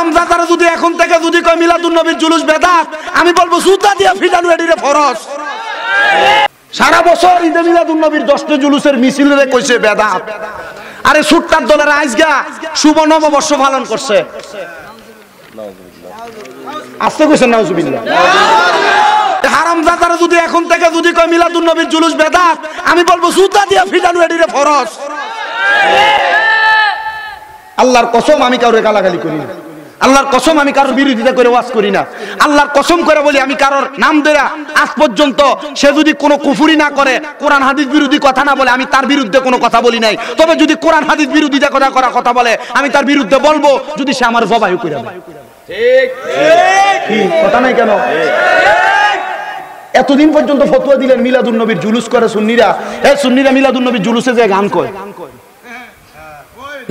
হারামজাদারা যদি এখন থেকে যদি কয় মিলাদুন নবীর জুলুস বেদাত, আমি বলবো জুতা দিয়া ফিটানো এডিরে ফরজ। সারা বছর ঈদে মিলাদুন নবীর 10টা জুলুসের মিছিল রে কইছে বেদাত। আরে সুট্টার দলের আজগা শুভ নববর্ষ পালন করছে। আস্তে কইছেন নাউজুবিল্লাহ। হারামজাদারা যদি এখন থেকে যদি কয় মিলাদুন নবীর জুলুস বেদাত, আমি বলবো জুতা দিয়া ফিটানো এডিরে ফরজ। আল্লাহর কসম আমি কাউরে গালাগালি করি না, আল্লাহর কসম আমি কারোর বিরোধিতা করে ওয়াজ করি না, আল্লাহর কসম করে বলি আমি কারোর নাম ধরে আজ পর্যন্ত সে যদি কোনো কুফরি না করে, কোরআন হাদিস বিরোধী কথা না বলে, আমি তার বিরুদ্ধে কোনো কথা বলি নাই। তবে যদি কোরআন হাদিস বিরোধিতা কথা বলে আমি তার বিরুদ্ধে বলবো, যদি সে আমার জবাই করে দেয়। ঠিক ঠিক কথা নাই কেন? এতদিন পর্যন্ত ফতোয়া দিলেন মিলাদুন নবীর জুলুস করে সুন্নিরা। এই সুন্নিরা মিলাদুন নবীর জুলুসে যায় গান কয়,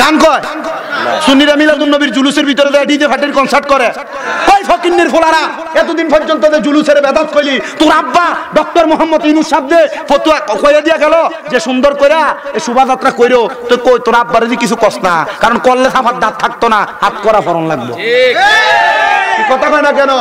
গান কয়। সুন্নিরা মিলাদুন নবীর জুলুসের ভিতরে যায় ডিজে ফাটির কনসার্ট করে। ওই ফকিন্নির ফোলারা এতদিন পর্যন্ত যে জুলুসের বেদাত কইলি, তোর আব্বা ডক্টর মোহাম্মদ ইউনূস সাহেব যে ফতোয়া কইয়া দিয়া গেল যে সুন্দর কইরা এই শোভাযাত্রা কইরো, তো কই তোর আব্বারে যে কিছু কষ্ট না, কারণ করলে সাফার দাঁত থাকতো না, হাত করা ফরন লাগবে। ঠিক কথা কয় না কেন?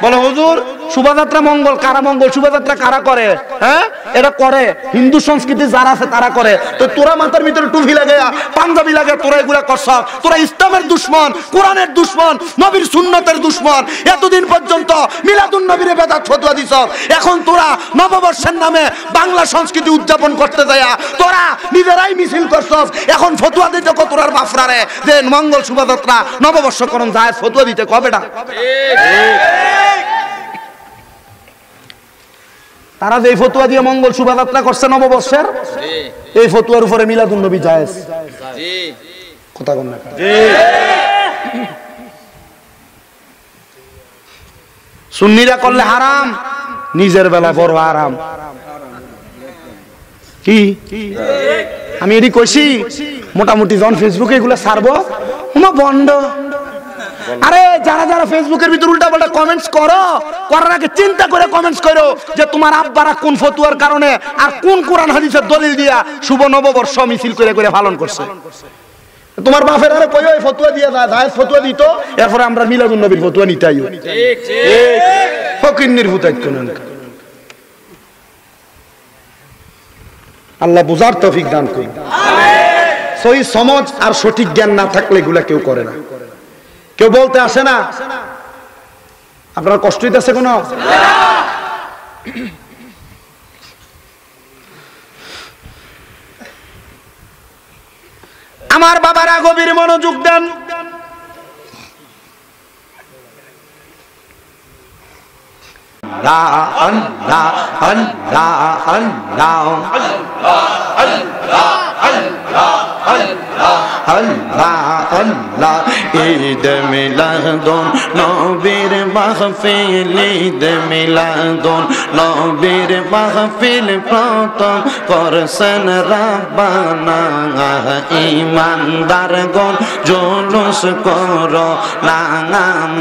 বলে হুজুর শোভাযাত্রা মঙ্গল, কারা মঙ্গল? শোভাযাত্রা কারা করে? হ্যাঁ, এটা করে হিন্দু সংস্কৃতি যারা আছে তারা করে। তো তোরা মাথার ভিতরে টুপি লাগে, পাঞ্জাবি লাগে, তোরা এগুলা করছ। তোরা ইসলামের দুশমন, কোরআনের দুশমন, নবীর সুন্নতের দুশমন। এতদিন পর্যন্ত মিলাদুন নবীর বেদাত ফতোয়া দিছ, এখন তোরা নববর্ষের নামে বাংলা সংস্কৃতি উদযাপন করতে যায় তোরা নিজেরাই মিছিল করছ। এখন ফতোয়া দিতে তোরার বাফরারে যে মঙ্গল শোভাযাত্রা নববর্ষকরণ যায়, ফতোয়া দিতে কবেটা? তারা যে ফতোয়া দিয়ে মঙ্গল শোভাযাত্রা করছে নববর্ষের, এই ফতোয়ার উপরে মিলাদুন নবী জায়েজ। কথা বল না। সুন্নিরা করলে হারাম, নিজের বেলা বড় হারাম। কি আমি এটি কইছি? মোটামুটি যখন ফেসবুকে এগুলো ছাড়বো বন্ধ। আরে যারা যারা ফেসবুকের ভিতর উল্টা পাল্টা কমেন্টস করো, করার আগে চিন্তা করে কমেন্টস করো যে তোমার আব্বারা কোন ফতোয়ার কারণে আর কোন কোরআন হাদিসের দলিল দিয়া শুভ নববর্ষ মিছিল করে করে পালন করছে। তোমার বাপের আরে কই ওই ফতোয়া দিয়া জায়েজ ফতোয়া দিত, এরপরে আমরা মিলাদুন নবীর ফতোয়া নিতে আইও। ঠিক ঠিক ফকিন্নির ভূতাইত কোন। আল্লাহ বুঝার তৌফিক দান করুন। আমিন। সহি সমাজ আর সঠিক জ্ঞান না থাকলে এগুলা কেউ করে না, কেউ বলতে আসে না। আপনার কষ্ট হইতেছে কোনো? আমার বাবারা গভীর মনোযোগ দেন। আল্লাহ আল্লাহ আল্লাহ আল্লাহ আল্লাহ আল্লাহ আল্লাহ আল্লাহ। ঈদ মিলাদুন নবীর মাহফিল, ঈদ মিলাদুন নবীর মাহফিল প্রথম করছেন রাব্বানা। ঈমানদারগণ জুলুস করো না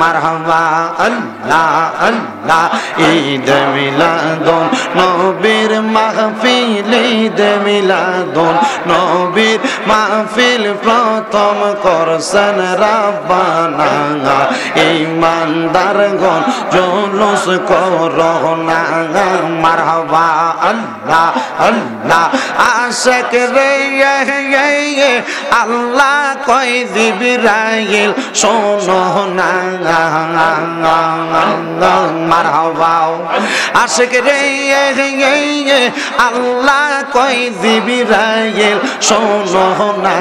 মারহাবা। আল্লাহ আল্লাহ। ঈদ মিলাদুন নবীর মাহফিল, ঈদ মিলাদুন নবীর মাহফিল প্রথম করছেন রাব্বানা। ঈমানদারগণ জুলুস করো না মারহাবা। আল্লাহ আল্লাহ। আশিক রে আল্লাহ কই জিবরাইল শোনো না মারহাবা। আশিক রে আল্লাহ কই জিবরাইল শোনো না।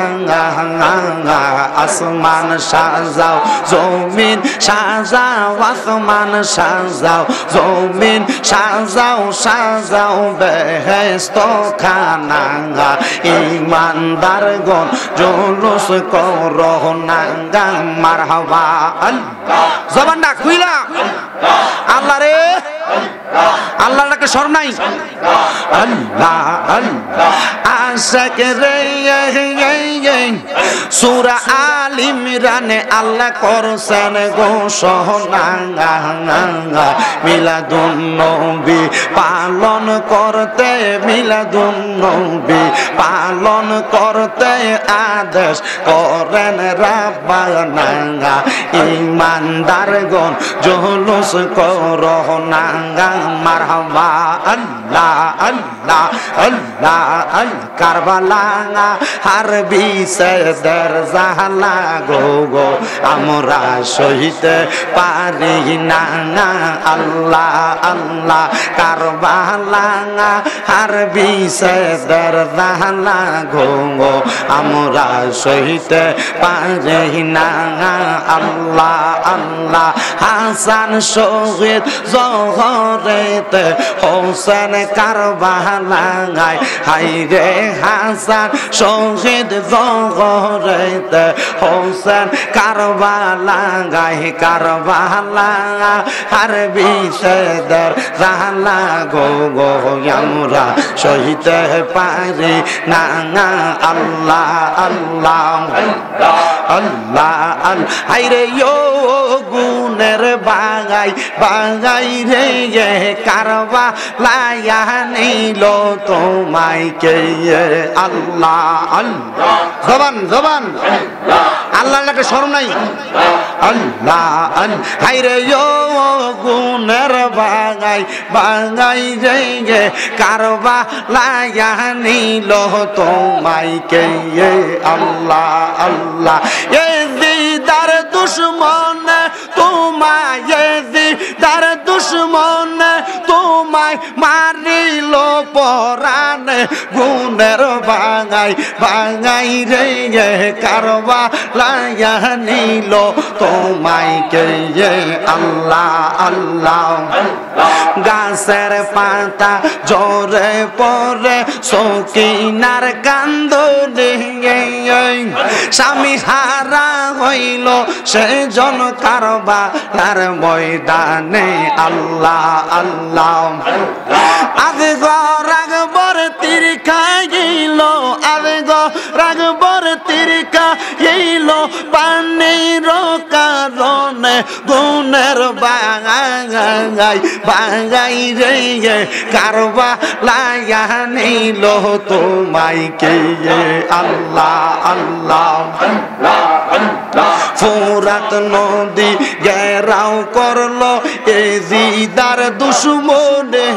আসমান সাজাও জমিন সাজাও, আসমান সাজাও জমিন সাজাও, সাজাও বেহেশত খানা। ঈমানদারগণ জুলুস করো না মারহাবা। আল্লাহ জবানটা খুইলা আল্লাহ রে আল্লাহর ডাকে শরম নাই? আল্লাহ আল্লাহ আশাক রে সূরা আল ইমরানে আল্লাহ করছেন ঘোষণা মিলাদুন নবী পালন করতে, মিলাদুন নবী পালন করতে আদেশ করেন রাব্বানা। ইমানদারগণ জুলুস করো না, মারহাবা আল্লাহ আল্লাহ আল্লাহ আল কারবালা হারবি সেদের জাহালা গো গো আমরা সহিতে পারি না, আল্লাহ আল্লাহ কারবালা হারবি সেদের জাহালা গো গো আমরা সহিতে পারি না, আল্লাহ আল্লাহ হাসান শহীদ জহরেতে হোসেন কারবালায়, হাইরে হাসান শহীদ জহরেতে হোসেন কারবালায়, কারবালা হারবি সেদের জাহালা গো গো আমরা সহিতে পারি না, আল্লাহ আল্লাহ আল্লাহ আল্লাহ হাইরে ইয়ো গুনের বাগাই বাগাই রে কারবালায়া নিল তোমায় কে, আল্লাহ আল্লাহ জবান জবান আল্লাহর ডাকে শরম নাই? আল্লাহ আল্লাহ হাইরে ইয়ো গুনের বাগাই বাগাই রে কারবালায়া নিল তোমায় কে, আল্লাহ আল্লাহ এজিদার দুশমন তোমায়, এজিদার দুশমন তোমায় মারিল পরানে গুনের বাগাই বাগাই রে কারবালায়া নিল তোমায় কে, আল্লাহ আল্লাহ গাছের পাতা জোরে পরে সকিনার কান্দনে স্বামী হারা হইল সেজন কারবালার ময়দানে, আল্লাহ আল্লাহ আজ রাগবর তীর খাইল, আজ রাগবর তীর খাইল পানির কারণে গুনের বাগাই বাগাই রে কারবালায়া নিল তোমায় কে, আল্লাহ আল্লাহ ফুরাত নদী ঘেরাও করলো এজিদার দুশমনে,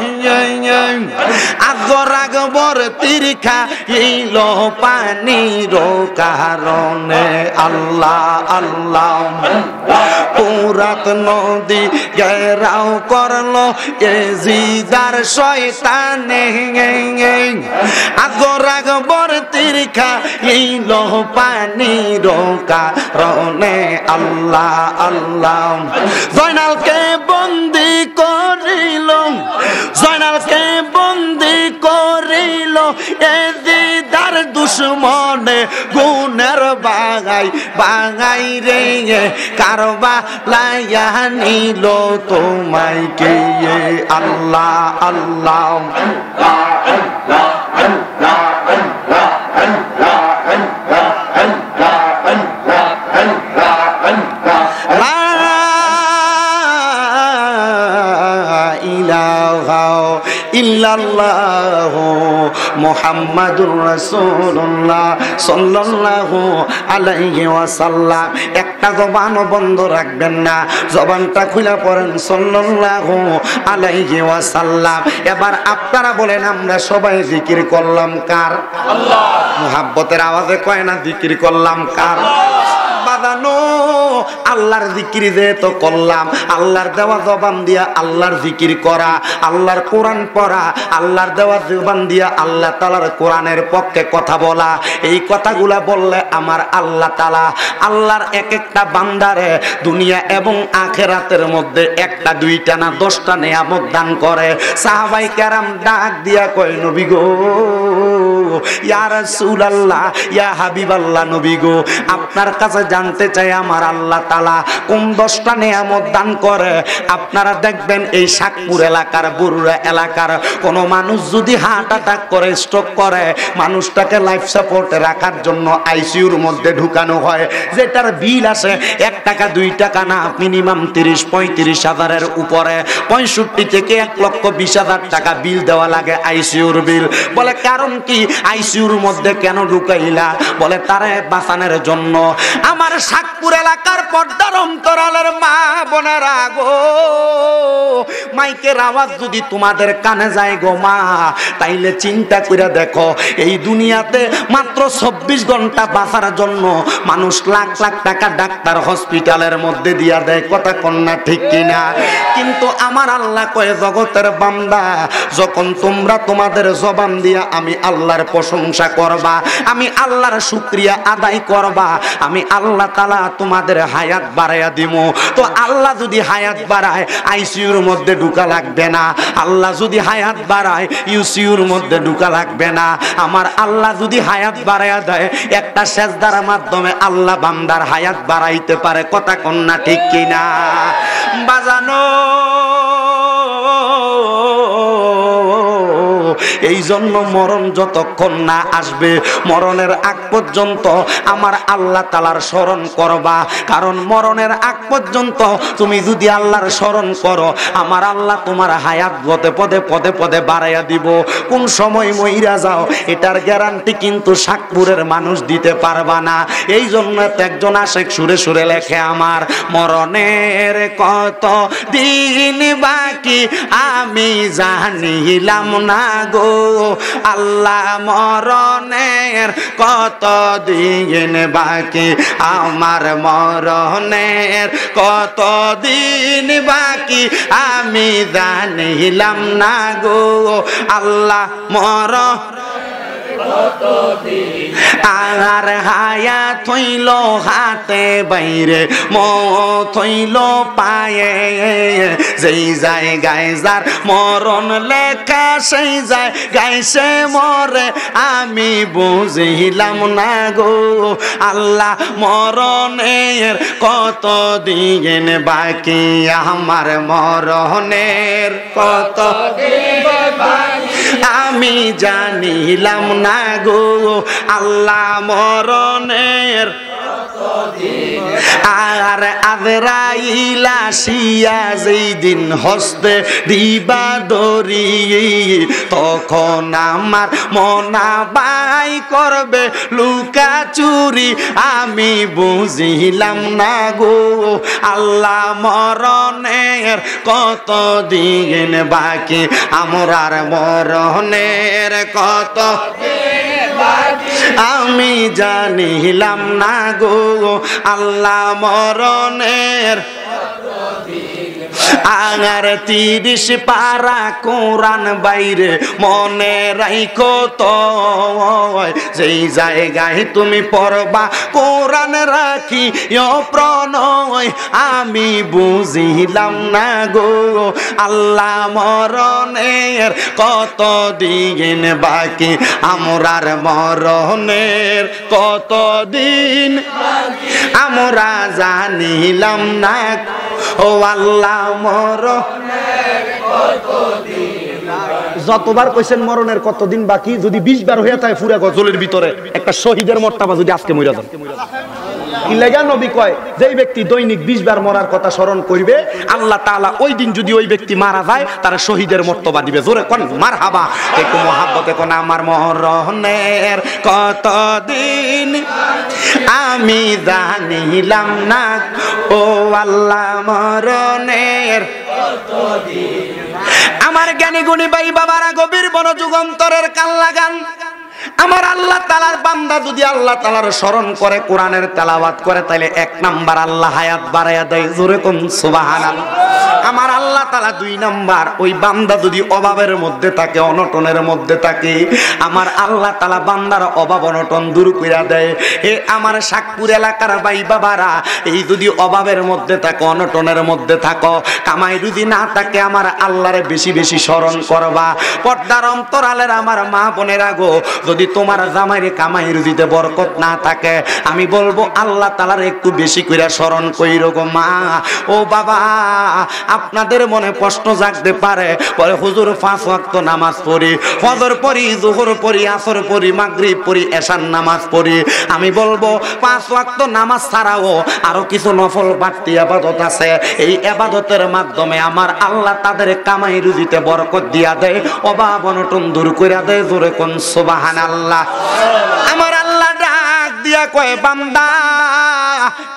আগর আগবর তীর খাইল পানির কারণে, আল্লাহ আল্লাহ ফুরাত নদী ঘেরাও করলো এজিদার শয়তানে, আগর আগবর তীর খাইল পানির কারণে, আল্লাহ আল্লাহ জয়নালকে বন্দি করিল, জয়নালকে বন্দি করিল এজিদার দুশমনে গুনের বাগাই বাগাই রে কারবালায়া নিল তোমায় কে, আল্লাহ আল্লাহ ইল্লাল্লাহু মুহাম্মাদুর রাসূলুল্লাহ সাল্লাল্লাহু আলাইহি ওয়াসাল্লাম। একটা জবান বন্ধ রাখবেন না, জবানটা খুলে পড়েন সাল্লাল্লাহু আলাইহি ওয়াসাল্লাম। এবার আপনারা বলেন আমরা সবাই জিকির করলাম কার? আল্লাহ। মুহাব্বতের আওয়াজে কয় না জিকির করলাম কার? বাদানো আল্লাহর জিকির যেহেতু করলাম, আল্লাহর দেওয়া জবান দিয়া আল্লাহর জিকির করা, আল্লাহর কোরআন পড়া, আল্লাহর দেওয়া জবান দিয়া আল্লাহ তাআলার কোরআনের পক্ষে কথা বলা, এই কথাগুলা বললে আমার আল্লাহ তাআলা আল্লাহর এক একটা বান্দারে দুনিয়া এবং আখিরাতের মধ্যে একটা দুইটা না 10টা নিয়ামত দান করে। সাহাবায়ে কেরাম ডাক দিয়া কয় নবী গো ইয়া রাসূলুল্লাহ, ইয়া হাবিবাল্লাহ, নবী গো, আপনার কাছে জানতে চাই আমার আল্লাহ তাআলা কোন 10টা নিয়ামত দান করে। আপনারা দেখবেন এই শাকপুর এলাকার, বরুড়া এলাকার কোন মানুষ যদি হার্ট অ্যাটাক করে, স্ট্রোক করে, মানুষটাকে লাইফ সাপোর্টে রাখার জন্য আইসিইউর মধ্যে ঢুকানো হয়, যেটার বিল আসে 1 টাকা 2 টাকা না, মিনিমাম 30-35 হাজারের উপরে, 65 থেকে 1,20,000 টাকা বিল দেওয়া লাগে আইসিইউর বিল। বলে কারণ কি, আইসিইউর মধ্যে কেন ঢুকাইলা? বলে তারে বাঁচানোর জন্য। আমার শাকপুর এলাকার পর্দার অন্তরালের মা বোনেরা গো, মাইকের আওয়াজ যদি তোমাদের কানে যায় গো মা, তাইলে চিন্তা করে দেখো, এই দুনিয়াতে মাত্র 24 ঘন্টা বাঁচার জন্য মানুষ লাখ লাখ টাকা ডাক্তার হসপিটালের মধ্যে দিয়া দেয়, কথা কন্যা ঠিক কিনা? কিন্তু আমার আল্লাহ কয়ে, জগতের বান্দা, যখন তোমরা তোমাদের জবান দিয়া আমি আল্লাহর প্রশংসা করবা, আমি আল্লাহর শুকরিয়া আদায় করবা, আমি আল্লাহ তাআলা তোমাদের হায়াত বাড়াইয়া দিব। তো আল্লাহ যদি হায়াত বাড়ায়, আইসিইউর মধ্যে ঢুকা লাগবে না। আল্লাহ যদি হায়াত বাড়ায়, ইউসিইউর মধ্যে ঢুকা লাগবে না। আমার আল্লাহ যদি হায়াত বাড়াইয়া দেয়, একটা সেজদার মাধ্যমে আল্লাহ বান্দার হায়াত বাড়াইতে পারে, কথা কন্যা ঠিক কিনা? বাজানো এই জন্য মরণ যতক্ষণ না আসবে, মরণের আগ পর্যন্ত আমার আল্লাহ তাআলার স্মরণ করবা। কারণ মরণের আগ পর্যন্ত তুমি যদি আল্লাহর স্মরণ করো, আমার আল্লাহ তোমার হায়াত পদে পদে পদে বাড়াইয়া দিব। কোন সময় মইরা যাও, এটার গ্যারান্টি কিন্তু শাকপুরের মানুষ দিতে পারবা না। এই জন্য একজন আশেক সুরে সুরে লেখে, আমার মরণের কত দিন বাকি আমি জানিলাম না গো, আল্লাহ মরণের কত দিন বাকি, আমার মরণের কত দিন বাকি আমি জানিলাম না গো, আল্লাহ আর হায়াত হইল হাতে বাইরে, মত হইল পায়ে, যেই জায়গায় যার মরণ লেখা সেই জায়গায় সে মরে, আমি বুঝিলাম না গো, আল্লাহ মরণের কত দিন বাকি, আমার মরণের কত দিন বাকি আমি জানিলাম না গো, আল্লাহ মরণের আর আজরাইল আসিয়া যেই দিন হস্তে দিবা দড়ি, তখন আমার মনা বাই করবে লুকা চুরি, আমি বুঝিলাম না গো, আল্লাহ মরণের কত দিন বাকি, আমরার মরণের কত আমি জানিলাম না গো, আল্লাহ মরণের আঙার 30 পারা কোরআন বাইরে মনে রাখো তো, যেই জায়গায় তুমি পড়বা কোরআন রাখি প্রণয়, আমি বুঝিলাম না গো, আল্লাহ মরণের কত দিন বাকি, আমরার মরণের কত দিন আমরা জানিলাম না, ও আল্লাহ মরণের কতদিন। যতবার কইছেন মরণের কতদিন বাকি, যদি 20 বার হয়ে থাকে পুরা গজলের ভিতরে একটা শহীদের মর্তবা যদি আজকে মইরা যান, কি লাগা নবী কয়, যেই ব্যক্তি দৈনিক 20 বার মরার কথা স্মরণ করবে, আল্লাহ তাআলা ওই দিন যদি ওই ব্যক্তি মারা যায়, তার শহীদের মর্তবা দিবে। জোরে কোন মারহাবা, একটু মহব্বতে কোন আমার মরণের কতদিন আমি জানিলাম না, ও আল্লাহ মরণের কতদিন। আমার জ্ঞানী গুণী ভাই বাবারা, গভীর মনোযোগ অন্তরের কান লাগান। আমার আল্লাহ তাআলার বান্দা যদি আল্লাহ তাআলার স্মরণ করে, কোরআনের তেলাওয়াত করে, তাহলে 1 নাম্বার আল্লাহ হায়াত বাড়াইয়া দেয়। জোরে কোন সুবহানাল্লাহ। আমার আল্লাহ তাআলা 2 নাম্বার, ওই বান্দা যদি অভাবের মধ্যে থাকে, অনটনের মধ্যে থাকে, আমার আল্লাহ তাআলা বান্দার অভাব অনটন দূর কইরা দেয়। এ আমার শাকপুর এলাকার ভাই বাবারা, এই যদি অভাবের মধ্যে থাকো, অনটনের মধ্যে থাকো, কামাই যদি না থাকে, আমার আল্লাহরে বেশি বেশি স্মরণ করবা। পর্দার অন্তরালের আমার মা বোনেরা গো, যদি তোমার জামাইরে কামাই রুজিতে বরকত না থাকে, আমি বলবো আল্লাহ তাআলার একটু বেশি কইরা স্মরণ কইরো গো মা। ও বাবা, আপনাদের মনে প্রশ্ন জাগতে পারে, বলে হুজুর 5 ওয়াক্ত নামাজ পড়ি, ফজর পড়ি, যোহর পড়ি, আসর পড়ি, মাগরিব পড়ি, এশার নামাজ পড়ি। আমি বলবো 5 ওয়াক্ত নামাজ ছাড়াও আরো কিছু নফল বাড়তি ইবাদত আছে। এই ইবাদতের মাধ্যমে আমার আল্লাহ তাদের কামাই রুজিতে বরকত দিয়া দেয়, অভাব অনটন দূর কইরা দেয়। জোরে কোন সুবহানাল্লাহ। আমার আল্লাহ ডাক দিয়া কয়, বান্দা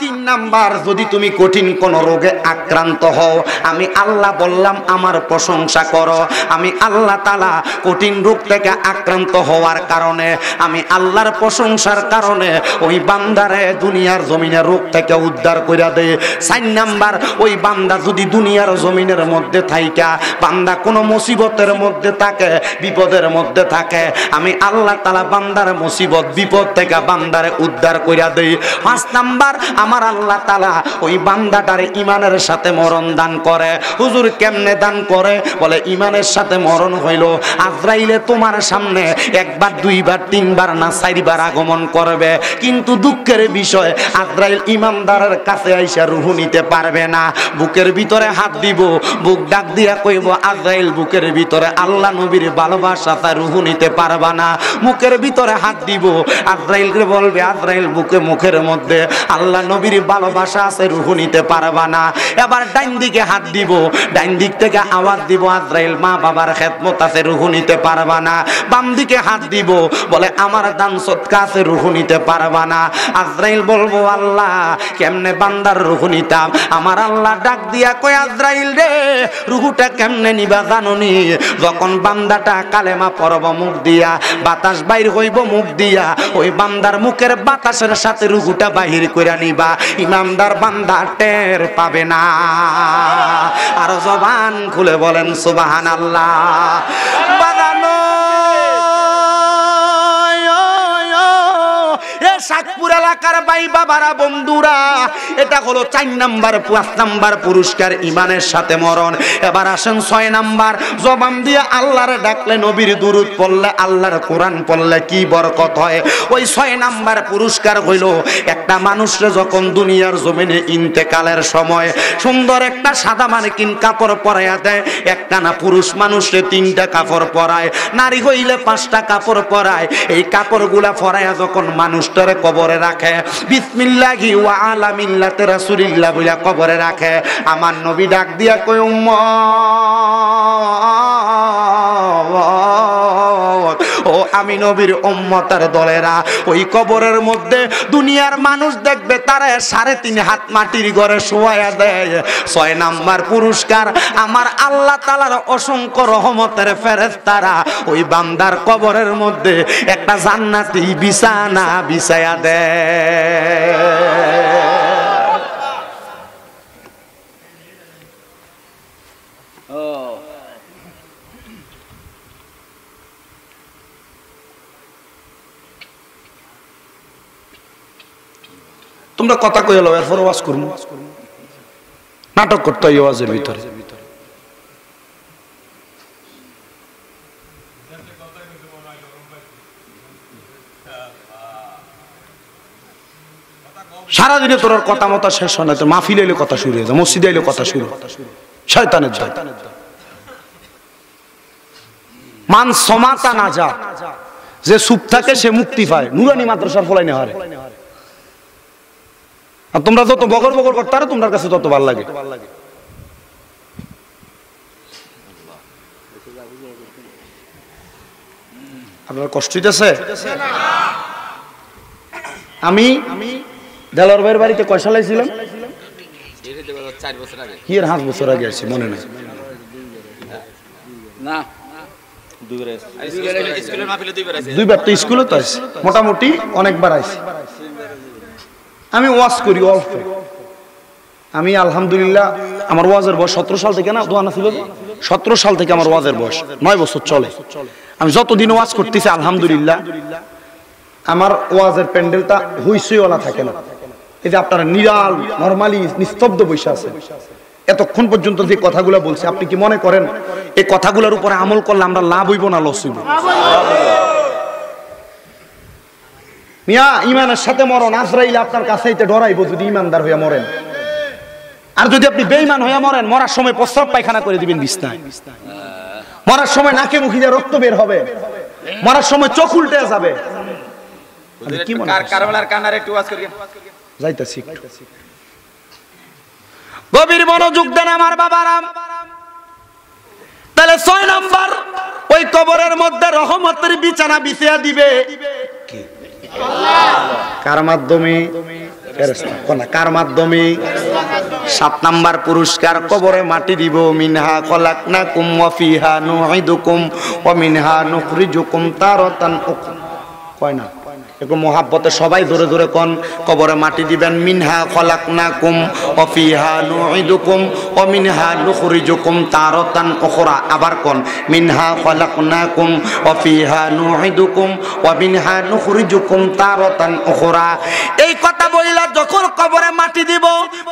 3 নাম্বার, যদি তুমি কঠিন কোন রোগে আক্রান্ত হও, আমি আল্লাহ বললাম আমার প্রশংসা করো। আমি আল্লাহ তাআলা কঠিন রোগ থেকে আক্রান্ত হওয়ার কারণে, আমি আল্লাহর প্রশংসার কারণে ওই বান্দারে দুনিয়ার জমিনে রোগ থেকে উদ্ধার কইরা দেয়। 4 নাম্বার, ওই বান্দা যদি দুনিয়ার জমিনের মধ্যে থাইকা বান্দা কোনো মুসিবতের মধ্যে থাকে, বিপদের মধ্যে থাকে, আমি আল্লাহ তাআলা বান্দার মুসিবত বিপদ থেকে বান্দারে উদ্ধার কইরা দেই। 5 নাম্বার, আমার আল্লাহ তাআলা ওই বান্দাটারে ঈমানের সাথে মরণ দান করে। হুজুর কেমনে দান করে? বলে ঈমানের সাথে মরণ হইল আজরাইলে তোমার সামনে 1 বার 2 বার 3 বার না 4 বার আগমন করবে, কিন্তু দুঃখের বিষয় আজরাইল ঈমানদারের কাছে আইসা রূহ নিতে পারবে না। বুকের ভিতরে হাত দিব, বুক ডাক দিয়া কইব আজরাইল, বুকের ভিতরে আল্লাহ নবীর ভালোবাসা, তাই রূহ নিতে পারবা না। মুখের ভিতরে হাত দিব, আজরাইলকে বলবে আজরাইল, বুকে মুখের মধ্যে আল্লাহ নবীর ভালোবাসা আছে, রূহ নিতে পারবা না। এবার ডাইন দিকে হাত দিব, ডাইন দিক থেকে আওয়াজ দিব আজরাইল, মা বাবার খেদমত আছে, রূহ নিতে পারবা না। বাম দিকে হাত দিব, বলে আমার দান সদকা আছে, রূহ নিতে পারবা না। আজরাইল বলবো আল্লাহ কেমনে বান্দার রূহ নিতাম? আমার আল্লাহ ডাক দিয়া কয়, আজরাইল রে, রূহটা কেমনে নিবা জানোনি? যখন বান্দাটা কালেমা পড়ব মুখ দিয়া, বাতাস বাইর হইব মুখ দিয়া, ওই বান্দার মুখের বাতাসের সাথে রূহটা বাহির কইরা নিবা, ইমানদার বান্দা টের পাবে না। আর জবান খুলে বলেন সুবহানাল্লাহ। বাজানো সাতপুর এলাকার ভাই বাবারা, বন্ধুরা, এটা হলো 4 নাম্বার। 5 নাম্বার পুরস্কার ঈমানের সাথে মরণ। এবার আসেন 6 নাম্বার, জবান দিয়ে আল্লাহরে ডাকলে, নবীর দুরূদ পড়লে, আল্লাহর কোরআন পড়লে কি বরকত হয়। ওই 6 নাম্বার পুরস্কার হইল, একটা মানুষরে যখন দুনিয়ার জমিনে ইন্তেকালের সময় সুন্দর একটা সাদা মার্কিন কাপড় পরাইয়া দেয়। একটা না পুরুষ মানুষরে 3টা কাপড় পরায়, নারী হইলে 5টা কাপড় পরায়। এই কাপড়গুলা পরাইয়া যখন মানুষটারে কবরে রাখে, বিসমিল্লাহি ওয়া আলা মিল্লাতি রাসূলিল্লাহ বলে কবরে রাখে, আমার নবী ডাক দিয়া কয়, উম্মত, ও আমি নবীর উম্মতের দলেরা, ওই কবরের মধ্যে দুনিয়ার মানুষ দেখবে তারা 3.5 হাত মাটির ঘরে শোয়ায়া দেয়। 6 নাম্বার পুরস্কার, আমার আল্লাহ তাআলার অসংখ্য রহমতের ফেরেশতারা ওই বান্দার কবরের মধ্যে একটা জান্নাতি বিছানা বিছায়া দেয়। তোমরা কথা কই এলো, এরপর ওয়াজ করবো, নাটক করতে হয় ওয়াজের ভিতরে। সারাদিনে তোর কথা মতো শেষ হয় না, তো মাহফিল এলে কথা শুরু হয়ে যায়, মসজিদে এলে কথা শুরু, শয়তানের দল। মান সমাতা না যা, যে চুপ থাকে সে মুক্তি পায়। নুরানি মাদ্রাসার ফলাই না হারে। আর তোমরা যত বগর বগর করতে পারো, তোমার কাছে তত ভালো লাগে। আপনার কষ্ট হইতেছে? আমি দেলোয়ার ভাইয়ের বাড়িতে কয় সালে ছিলাম? 4 বছর আগে। কি এর 5 বছর আগে আসছি, মনে নাই না। 2 বার তো স্কুলে তো আসছি, মোটামুটি অনেকবার আসছি। আমি ওয়াজ করি অল্প। আমি আলহামদুলিল্লাহ, আমার ওয়াজের বয়স 17 সাল থেকে, না দোয়ানা ছিল, 17 সাল থেকে আমার ওয়াজের বয়স 9 বছর চলে। আমি যতদিন ওয়াজ করতেছি আলহামদুলিল্লাহ, আমার ওয়াজের প্যান্ডেলটা হুইসইওয়ালা থাকে না। এই যে আপনারা নিরাল নরমালি নিস্তব্ধ বসে আছে, এতক্ষণ পর্যন্ত যে কথাগুলো বলছে, আপনি কি মনে করেন এই কথাগুলোর উপরে আমল করলে আমরা লাভ হইব না লস হইব? মিয়া ইমানের সাথে মরণ, আজরাইল আপনার কাছেইতে ডরাইব যদি ইমানদার হইয়া মরেন। আর যদি আপনি বেঈমান হইয়া মরেন, মরার সময় প্রস্রাব পায়খানা করে দিবেন বিছনায়, মরার সময় নাকে মুখে দিয়ে রক্ত বের হবে, মরার সময় চোখ উল্টে যাবে। কি মনে কারবালার কানারে একটু ওয়াজ করিয়েন, যাইতাছি একটু। গভীর মনোযোগ দেন আমার বাবারা। তাহলে 6 নাম্বার, ওই কবরের মধ্যে রহমতের বিছানা বিছিয়ে দিবে কার মাধ্যমে? ফেরেশতা। কোনা কার মাধ্যমে? 7 নাম্বার পুরস্কার, কবরে মাটি দিব। মিনহা খলাকনাকুম ওয়া ফিহা নুঈদুকুম ওয়া মিনহা নুখরিজুকুম তারাতান উখরা। কয় না? একটু মোহাব্বতে সবাই জোরে জোরে কোন, কবরে মাটি দিবেন। মিনহা খলাকনাকুম ওয়া ফিহা নুঈদুকুম ওয়া মিনহা নুখরিজুকুম তারাতান উখরা। আবার কোন, মিনহা খলাকনাকুম ওয়া ফিহা নুঈদুকুম ওয়া মিনহা নুখরিজুকুম তারাতান উখরা। এই কথা বইলা যখন কবরে মাটি দিব,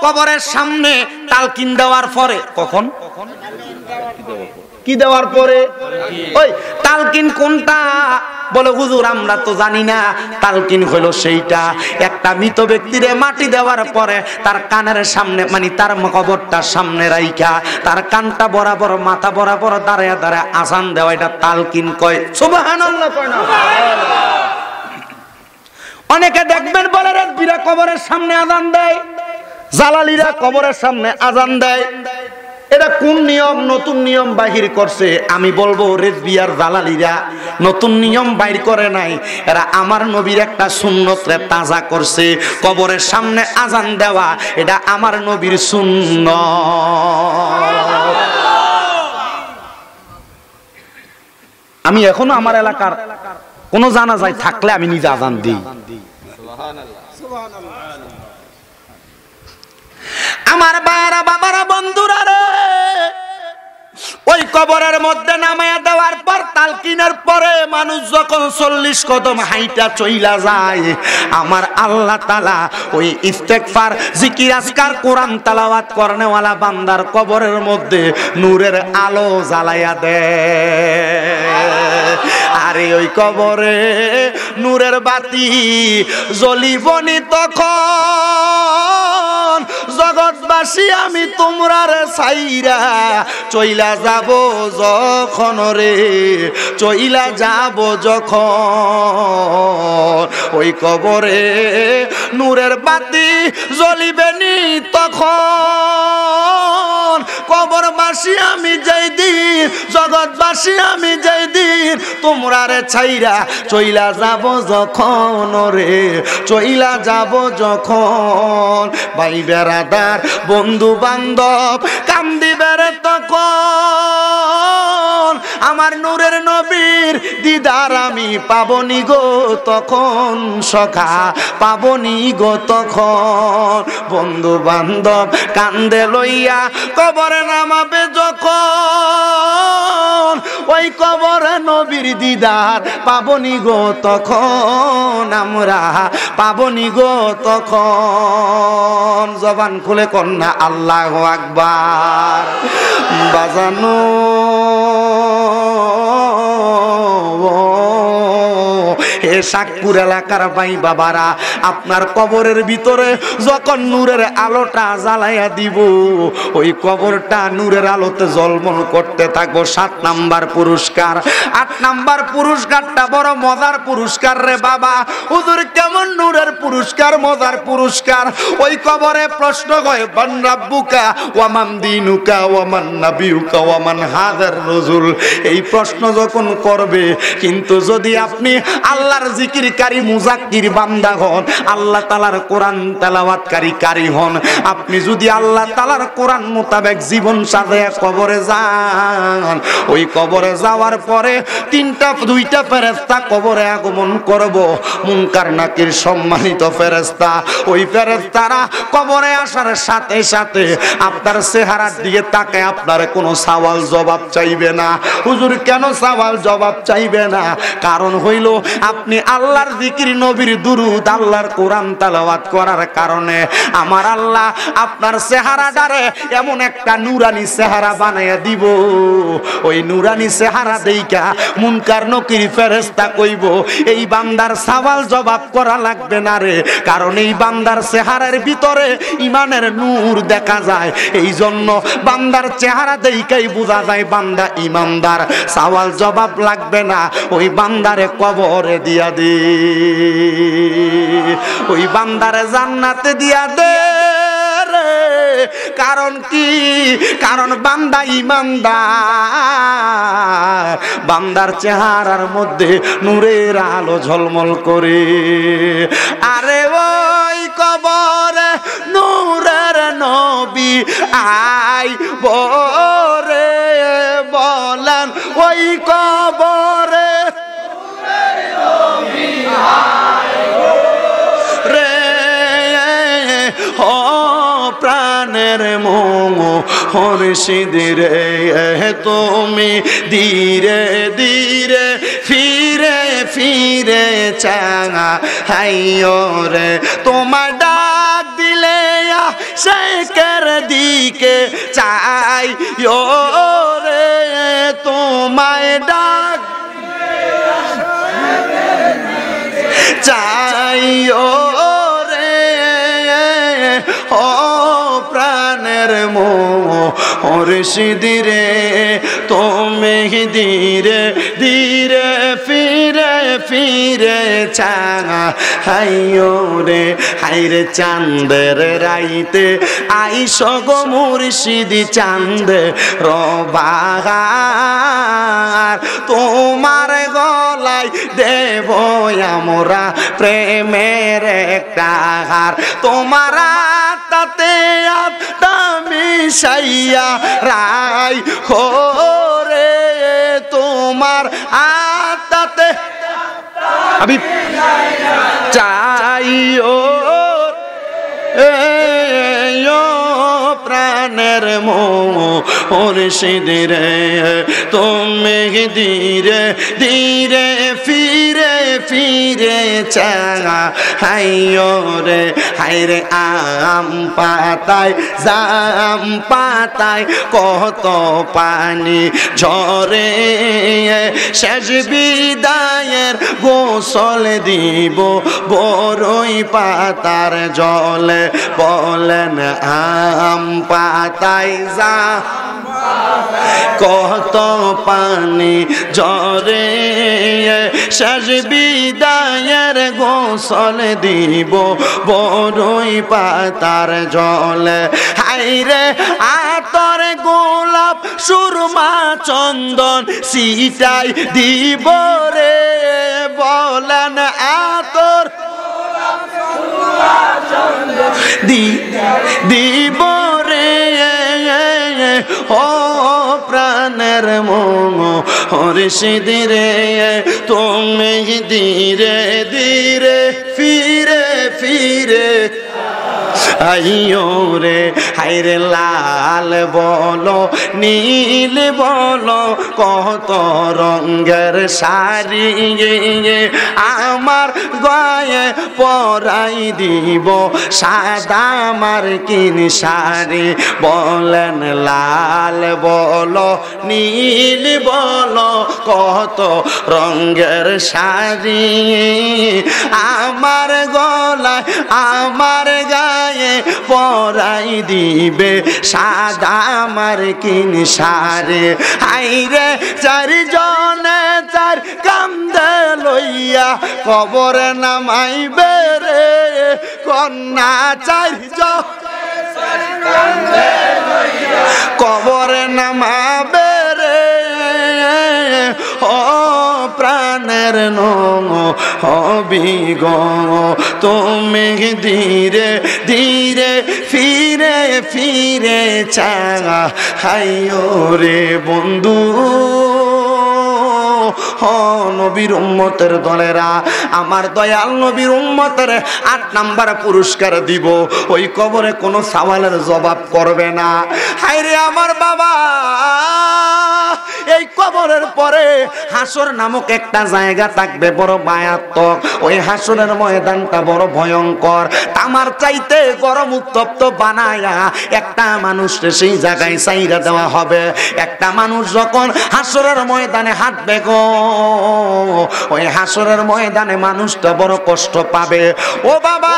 কবরের সামনে তালকিন দেওয়ার পরে, কখন কি দেওয়ার পরে? ওই তালকিন কোনটা? বলে হুজুর আমরা তো জানি না। তালকিন হলো সেইটা, একটা মৃত ব্যক্তিরে মাটি দেওয়ার পরে তার কানের সামনে, মানে তার কবরটার সামনে রাইখা তার কানটা বরাবর মাথা বরাবর দাঁড়ায় দাঁড়ায় আজান দেওয়া, এটা তালকিন কয়। সুবহানাল্লাহ কয় না? অনেকে দেখবেন বলে রাজবিরা কবরের সামনে আজান দেয়, জালালিরা কবরের সামনে আজান দেয়। এটা কোন নিয়ম? নতুন নিয়ম বাহির করছে। আমি বলবো রেজবিয়ার জালালিরা নতুন নিয়ম বাইর করে নাই, এরা আমার নবীর একটা সুন্নতরে তাজা করছে। কবরের সামনে আজান দেওয়া এটা আমার নবীর সুন্নত। আমি এখনো আমার এলাকার কোন জানাজায় থাকলে আমি নিজে আজান দিই। আমার বাবারা, বাবারা, বন্ধুরা রে, ওই কবরের মধ্যে নামায়া দেওয়ার পর তালকিনের পরে মানুষ যখন 40 কদম হাইটা চইলা যায়, আমার আল্লাহ তাআলা ওই ইস্তেগফার, জিকির, আজকার, কোরআন তেলাওয়াত করনেওয়ালা বান্দার কবরের মধ্যে নূরের আলো জ্বালায়া দেয়। আরে ওই কবরে নূরের বাতি জ্বলিবনি তখন, জগৎবাসী আমি তোমরার ছাইরা চইলা যাব যখন রে, চইলা যাব যখন, ওই কবরে নূরের বাতি জ্বলিবেনি তখন। কবরবাসী আমি যেই দিন, জগৎবাসী আমি যেই দিন তোমরারে ছাইরা চইলা যাব যখন রে, চইলা যাব যখন। ভাই বেড়াদার, বন্ধু বান্ধব কান্দিবে রে তখন, আমার নূরের নবীর দিদার আমি পাবনি গো তখন, সখা পাবনি গো তখন। বন্ধু বান্ধব কান্দে লইয়া কবরে নামাবে যখন, ওই কবরে নবীর দিদার পাবনি গো তখন, আমরা পাবনি গো তখন। জবান খুলে কন্যা আল্লাহু আকবার। বাজানো এ শাকপুর এলাকার ভাই বাবারা, আপনার কবরের ভিতরে যখন নূরের আলোটা জ্বালাইয়া দিব, ওই কবরটা নূরের আলোতে জলমল করতে থাকবো। 7 নাম্বার পুরস্কার। 8 নাম্বার পুরস্কারটা বড় মজার পুরস্কার রে বাবা। হুজুর কেমন নূরের পুরস্কার, মজার পুরস্কার? ওই কবরে প্রশ্ন হয়, মান রাব্বুকা ওয়া মান দীনুকা ওয়া মান নাবিয়ুকা ওয়া মান হাযার রাসূল। এই প্রশ্ন যখন করবে, কিন্তু যদি আপনি আল্লাহর জিকিরকারী মুজাক্কির বান্দা হন, আল্লাহ তাআলার কোরআন তেলাওয়াতকারী কারি হন, আপনি যদি আল্লাহ তাআলার কোরআন মোতাবেক জীবন সাজায়া কবরে যান, ওই কবরে যাওয়ার পরে 2টা ফেরেশতা কবরে আগমন করব। মুনকার নাকির সম্মানিত ফেরেশতা। ওই ফেরেশতারা কবরে আসার সাথে সাথে আপনার চেহারার দিকে তাকায় আপনার কোনো সওয়াল জবাব চাইবে না। হুজুর কেন সওয়াল জবাব চাইবে না? কারণ হইল আপনি আপনি আল্লাহর জিকির, নবীর দুরূদ, আল্লাহর কোরআন তেলাওয়াত করার কারণে আমার আল্লাহ আপনার চেহারাটারে এমন একটা নূরানি চেহারা বানাইয়া দিব। ওই নূরানি চেহারা দেইখা মুনকার নকির ফেরেশতা কইব এই বান্দার সওয়াল জবাব করা লাগবে না রে, কারণ এই বান্দার চেহারার ভিতরে ঈমানের নূর দেখা যায়। এই জন্য বান্দার চেহারা দেইখাই বোঝা যায় বান্দা ঈমানদার। সওয়াল জবাব লাগবে না, ওই বান্দারে কবরে দিয়া দে, ওই বান্দারে জান্নাতে দিয়া দে। কারণ কি? কারণ বান্দা ঈমানদার, বান্দার চেহারার মধ্যে নূরের আলো ঝলমল করে। আরে ওই কবরে নূরের নবী আই বরে বলেন, ওই কবরে রে ও প্রাণের মুর্শিদ রে, তুমি ধীরে ধীরে ফিরে ফিরে চাইও রে, তোমার ডাক দিলে শেখের দিকে চাইও রে, তোমায় ডাক চাইও রে ও প্রাণের মুর্শিদ রে, তুমি ধীরে ধীরে ফিরে ফিরে চাইও রে। হাইরে চাঁদের রাইতে আইসো গো মুর্শিদ চাঁদ রবাগার, তোমার গলায় দেব আমরা প্রেমের একটা হার, তোমার তাতে মিশাইয়া রাই খোরে, তোমার আতাতে আমি চাইও প্রাণের মুর্শিদ রে, তুমি ধীরে ধীরে ফিরে ফিরে চাইও রে। হাইরে আম পাতায় জাম পাতায় কত পানি ঝরে, শেষ বিদায়ের গোসল দিব বরই পাতার জলে, বলেন আম পাতায় জাম কত পানি ঝরে, শেষ বিদায়ের গোসল দিব বরই পাতার জলে। হাইরে আতর গোলাপ সুরমা চন্দন সিটাই দিব রে, বলেন আতর দিব রে ও প্রাণের মুর্শিদ রে, তুমি ধীরে ধীরে ফিরে ফিরে আইও রে। হাইরে লাল বলো নীল বলো কত রঙের শাড়ি আমার গায়ে পরাই দিব সাদা মার্কিন শাড়ি, বলেন লাল বলো নীল বলো কত রঙের শাড়ি আমার গলায় আমার গায়ে পরাই দিবে সাদা মার্কিন শাড়ি। হাইরে চারজনে চার কান্দে লইয়া কবরে নামাইবে রে, কন্যা চারজন কবরে নামাবে রে ও প্রাণের নবীগ, তুমি ধীরে ধীরে ফিরে ফিরে চাইও রে বন্ধু। নবীর উম্মতের দলেরা আমার দয়াল নবীর উম্মতের 8 নাম্বার পুরস্কার দিব, ওই কবরে কোনো সওয়ালের জবাব করবে না। হায়রে আমার বাবা, এই কবরের পরে হাসর নামক একটা জায়গা থাকবে বড় ভয়ানক। ওই হাসরের ময়দানটা বড় ভয়ঙ্কর। তামার চাইতে গরম উত্তপ্ত বানায়া একটা মানুষকে সেই জায়গায় চাইরা দেওয়া হবে। একটা মানুষ যখন হাসরের ময়দানে হাঁটবে গো, ওই হাসরের ময়দানে মানুষটা বড় কষ্ট পাবে। ও বাবা,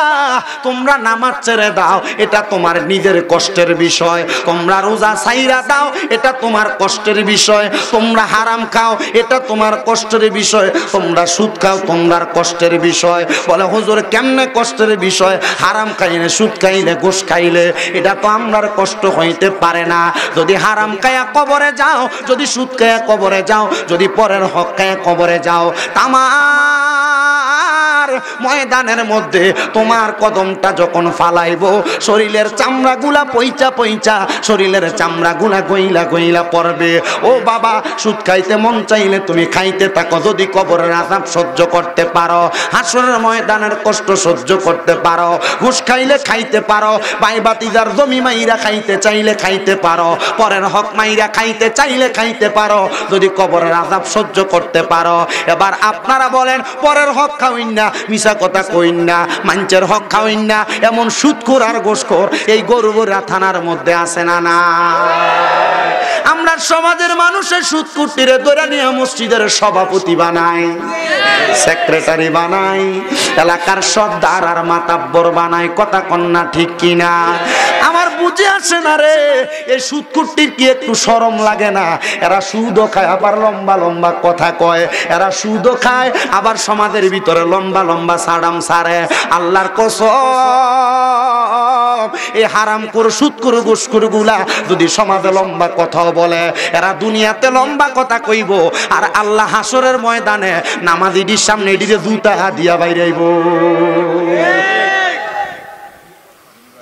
তোমরা নামাজ ছেড়ে দাও, এটা তোমার নিজের কষ্টের বিষয়। তোমরা রোজা ছাইরা দাও, এটা তোমার কষ্টের বিষয়। তোমরা হারাম খাও, এটা তোমার কষ্টের বিষয়। তোমরা সুদ খাও, তোমার কষ্টের বিষয়। বলে হুজুর কেমনে কষ্টের বিষয়? হারাম খাইলে, সুদ খাইলে, ঘুষ খাইলে এটা তো আমরার কষ্ট হইতে পারে না। যদি হারাম খায়া কবরে যাও, যদি সুদ খায়া কবরে যাও, যদি পরের হক খায়া কবরে যাও, তামার ময়দানের মধ্যে তোমার কদমটা যখন ফালাইবো, শরীরের চামড়া গুলা পইচা পইচা, শরীরের চামড়া গুলা গইলা গইলা পড়বে। ও বাবা, সুদ খাইতে মন চাইলে তুমি খাইতে থাকো, যদি কবরের আযাব সহ্য করতে পারো, হাসরের ময়দানের কষ্ট সহ্য করতে পারো, ঘুষ খাইলে খাইতে পারো, ভাই ভাতিজার জমি মাইরা খাইতে চাইলে খাইতে পারো, পরের হক মাইরা খাইতে চাইলে খাইতে পারো, যদি কবরের আযাব সহ্য করতে পারো। এবার আপনারা বলেন, পরের হক খাওইন না, মিছা কথা কইন না, মানুষের হক খাওইন না, এমন সুদখোর আর ঘুষখোর এই গরুবরা থানার মধ্যে আছে না? না, আমরা সমাজের মানুষের সুদকুটিরে ধরে নিয়ে মসজিদের সভাপতি বানাই, সেক্রেটারি বানাই, এলাকার সর্দার আর মাতাব্বর বানাই। কথা কন্যা ঠিক কিনা? আমার বুঝে আসে না রে, এই সুদকুটির কি একটু শরম লাগে না? এরা সুদও খায়, আবার লম্বা লম্বা কথা কয়। এরা সুদও খায়, আবার সমাজের ভিতরে লম্বা লম্বা সাড়াম সারে। আল্লাহর কসম, এই হারামখোর সুদখোর ঘুষখোর গুলা যদি সমাজে লম্বা কথা বলে, এরা দুনিয়াতে লম্বা কথা কইব, আর আল্লাহ হাসরের ময়দানে নামাজিটির সামনে এদিকে জুতা দিয়া বাইরে আইব।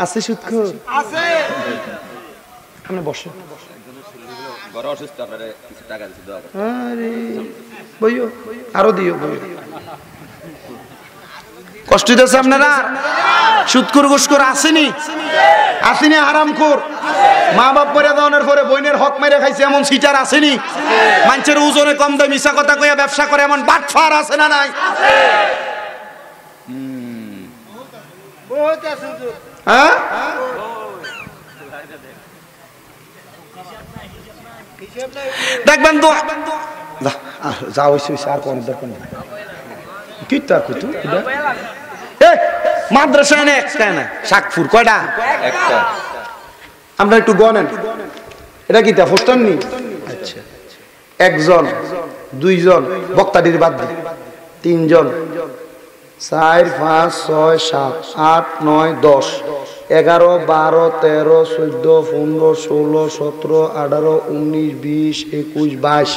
আছে সুদখোর? আছে। আপনি বসে বড় অসুস্থ, আপনারে কিছু টাকা দিতে দাও। আরে বইও, আরো দিও, বইও। কষ্ট দিতেছে আপনারা? সুদখোর ঘুষখোর আসেনি? আসেনি? হারামখোর মা বাপ করে দেওয়ার পরে বইনের হক মেরে খাইছে এমন সিটার আসেনি? মানুষের ওজনে কম দেয়, মিছা কথা কইয়া ব্যবসা করে এমন বাটফার আছে না নাই? হ্যাঁ, দেখবেন তো যা হয়েছে আর কোন দরকার নেই। কি তার কত মাদ্রাসা এনে একটা না, শাকপুর কয়টা? একটা। আমরা একটু গনেন, এটা কি তা পোস্টার নি? আচ্ছা, একজন, দুইজন, বক্তাটির বাদ দিয়ে তিনজন, 4, 5, 6, 7, 8, 9, 10, 11, 12, 13, 14, 15, 16, 17, 18, 19, 20, 21, 22,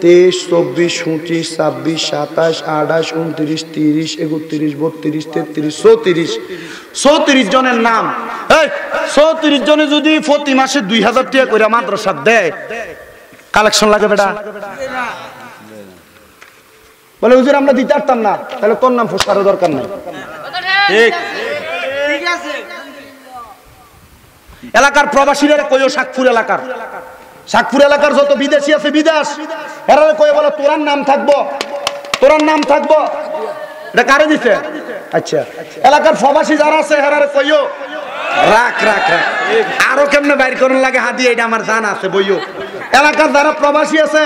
23, 24, 25, 26, 27, 28, 29, 30, 31, 32, 33, 34, 34 জনের নাম। এই 34 জনে যদি প্রতি মাসে 2000 টাকা করে মাদ্রাসা দেয়, কালেকশন লাগে বেটা? বলে হুজুর আমরা দিতে পারতাম না, তাহলে তোর নাম পোস্টারের দরকার নাই। ঠিক আছে। এলাকার প্রবাসীরা কইও, শাকপুর এলাকার, শাকপুর এলাকার যত বিদেশি আছে বিদেশ, এরা কই বলে তোরার নাম থাকবো, তোরার নাম থাকবো। এটা কারে দিছে? আচ্ছা, এলাকার প্রবাসী যারা আছে এরা কইও রাখ রাখ রাখ, আরো কেমনে বাইর করার লাগে হাদিয়ে, এটা আমার জানা আছে। বইও এলাকার যারা প্রবাসী আছে